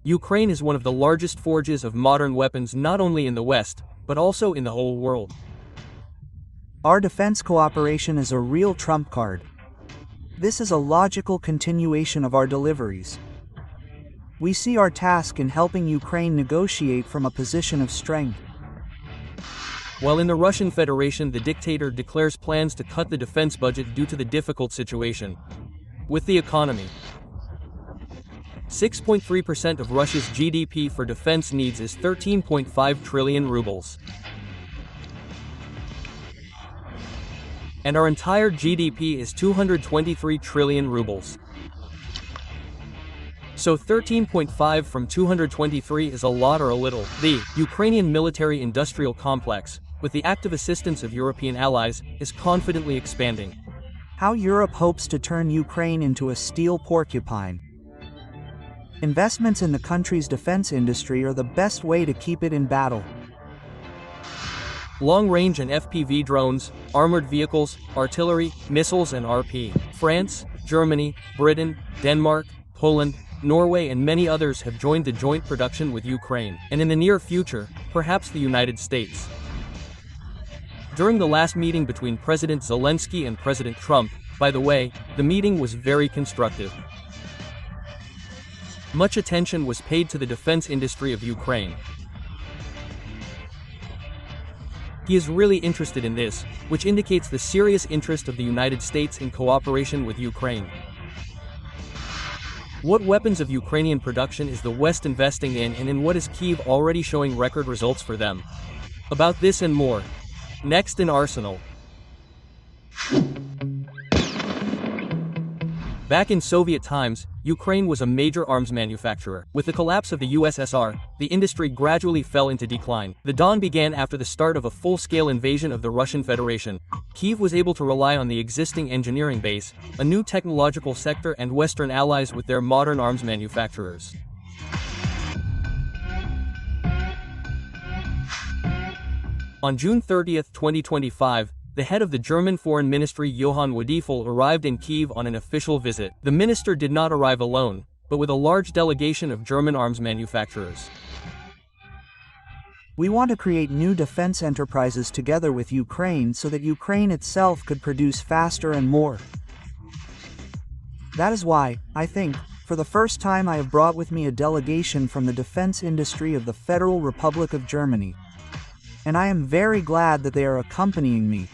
Ukraine is one of the largest forges of modern weapons not only in the West, but also in the whole world. Our defense cooperation is a real trump card. This is a logical continuation of our deliveries. We see our task in helping Ukraine negotiate from a position of strength. While in the Russian Federation, the dictator declares plans to cut the defense budget due to the difficult situation with the economy. 6.3% of Russia's GDP for defense needs is 13.5 trillion rubles. And our entire GDP is 223 trillion rubles. So 13.5 from 223 is a lot or a little. The Ukrainian military-industrial complex, with the active assistance of European allies, is confidently expanding. How Europe hopes to turn Ukraine into a steel porcupine. Investments in the country's defense industry are the best way to keep it in battle. Long-range and FPV drones, armored vehicles, artillery, missiles and RP. France, Germany, Britain, Denmark, Poland, Norway and many others have joined the joint production with Ukraine, and in the near future, perhaps the United States. During the last meeting between President Zelensky and President Trump, by the way, the meeting was very constructive. Much attention was paid to the defense industry of Ukraine. He is really interested in this, which indicates the serious interest of the United States in cooperation with Ukraine. What weapons of Ukrainian production is the West investing in, and in what is Kyiv already showing record results for them? About this and more, next in Arsenal. Back in Soviet times, Ukraine was a major arms manufacturer. With the collapse of the USSR, the industry gradually fell into decline. The dawn began after the start of a full-scale invasion of the Russian Federation. Kyiv was able to rely on the existing engineering base, a new technological sector and Western allies with their modern arms manufacturers. On June 30, 2025, the head of the German Foreign Ministry Johann Wadifel arrived in Kyiv on an official visit. The minister did not arrive alone, but with a large delegation of German arms manufacturers. We want to create new defense enterprises together with Ukraine so that Ukraine itself could produce faster and more. That is why, I think, for the first time I have brought with me a delegation from the defense industry of the Federal Republic of Germany. And I am very glad that they are accompanying me.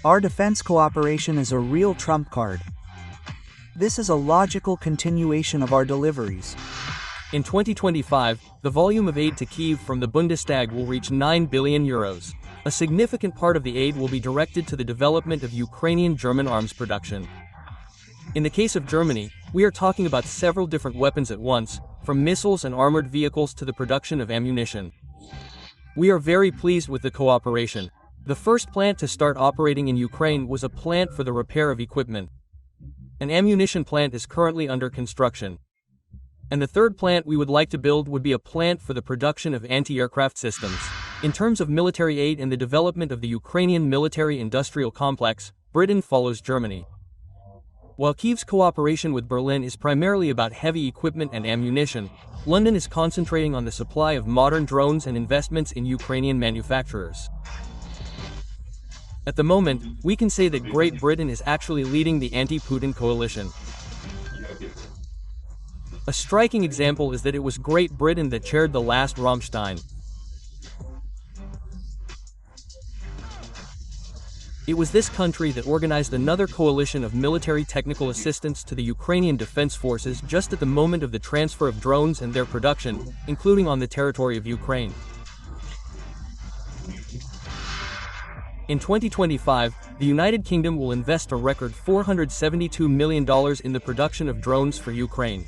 Our defense cooperation is a real trump card. This is a logical continuation of our deliveries. In 2025, the volume of aid to Kyiv from the Bundestag will reach 9 billion euros. A significant part of the aid will be directed to the development of Ukrainian German arms production. In the case of Germany, we are talking about several different weapons at once, from missiles and armored vehicles to the production of ammunition. We are very pleased with the cooperation. The first plant to start operating in Ukraine was a plant for the repair of equipment. An ammunition plant is currently under construction. And the third plant we would like to build would be a plant for the production of anti-aircraft systems. In terms of military aid and the development of the Ukrainian military-industrial complex, Britain follows Germany. While Kyiv's cooperation with Berlin is primarily about heavy equipment and ammunition, London is concentrating on the supply of modern drones and investments in Ukrainian manufacturers. At the moment, we can say that Great Britain is actually leading the anti-Putin coalition. A striking example is that it was Great Britain that chaired the last Rammstein. It was this country that organized another coalition of military technical assistance to the Ukrainian Defense Forces just at the moment of the transfer of drones and their production, including on the territory of Ukraine. In 2025, the United Kingdom will invest a record $472 million in the production of drones for Ukraine.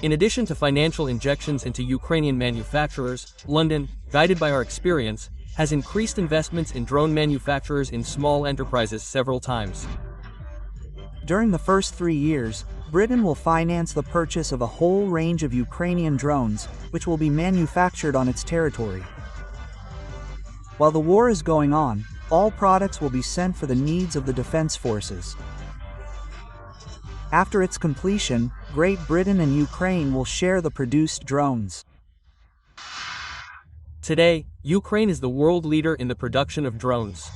In addition to financial injections into Ukrainian manufacturers, London, guided by our experience, has increased investments in drone manufacturers in small enterprises several times. During the first 3 years, Britain will finance the purchase of a whole range of Ukrainian drones, which will be manufactured on its territory. While the war is going on, all products will be sent for the needs of the defense forces. After its completion, Great Britain and Ukraine will share the produced drones. Today, Ukraine is the world leader in the production of drones.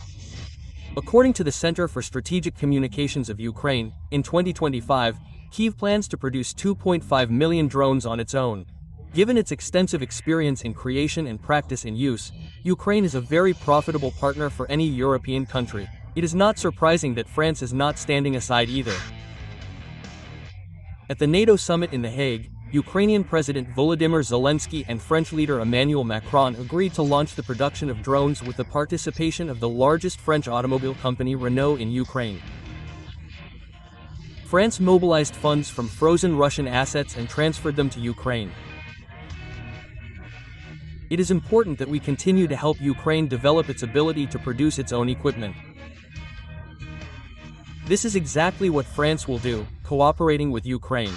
According to the Center for Strategic Communications of Ukraine, in 2025, Kyiv plans to produce 2.5 million drones on its own. Given its extensive experience in creation and practice in use, Ukraine is a very profitable partner for any European country. It is not surprising that France is not standing aside either. At the NATO summit in The Hague, Ukrainian President Volodymyr Zelensky and French leader Emmanuel Macron agreed to launch the production of drones with the participation of the largest French automobile company Renault in Ukraine. France mobilized funds from frozen Russian assets and transferred them to Ukraine. It is important that we continue to help Ukraine develop its ability to produce its own equipment. This is exactly what France will do, cooperating with Ukraine.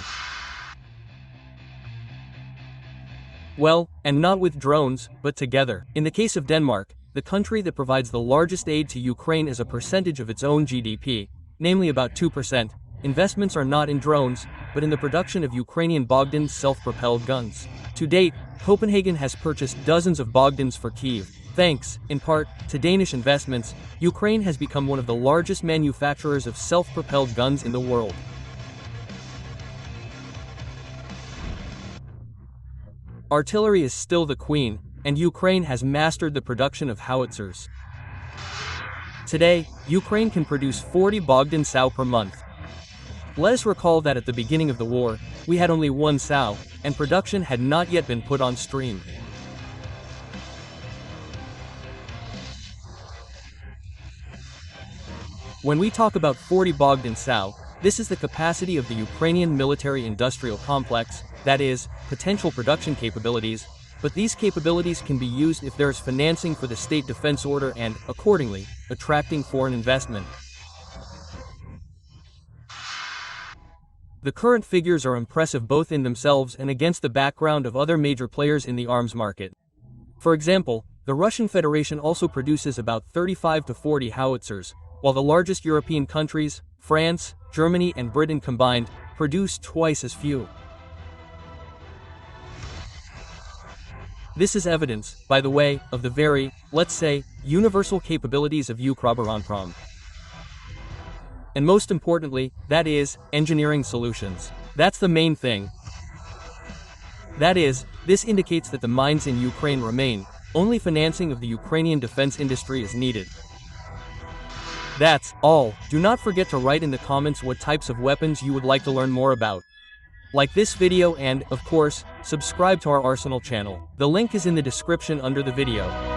Well, and not with drones, but together. In the case of Denmark, the country that provides the largest aid to Ukraine as a percentage of its own GDP, namely about 2%, investments are not in drones, but in the production of Ukrainian Bogdans self-propelled guns. To date, Copenhagen has purchased dozens of Bogdans for Kyiv. Thanks, in part, to Danish investments, Ukraine has become one of the largest manufacturers of self-propelled guns in the world. Artillery is still the queen, and Ukraine has mastered the production of howitzers. Today, Ukraine can produce 40 Bogdan Sow per month. Let us recall that at the beginning of the war, we had only one Sow, and production had not yet been put on stream. When we talk about 40 Bogdan Sow, this is the capacity of the Ukrainian military-industrial complex, that is, potential production capabilities, but these capabilities can be used if there is financing for the state defense order and, accordingly, attracting foreign investment. The current figures are impressive both in themselves and against the background of other major players in the arms market. For example, the Russian Federation also produces about 35 to 40 howitzers, while the largest European countries, France, Germany and Britain combined, produce twice as few. This is evidence, by the way, of the very, let's say, universal capabilities of Ukroboronprom. And most importantly, that is, engineering solutions. That's the main thing. That is, this indicates that the mines in Ukraine remain, only financing of the Ukrainian defense industry is needed. That's all. Do not forget to write in the comments what types of weapons you would like to learn more about. Like this video and, of course, subscribe to our Arsenal channel. The link is in the description under the video.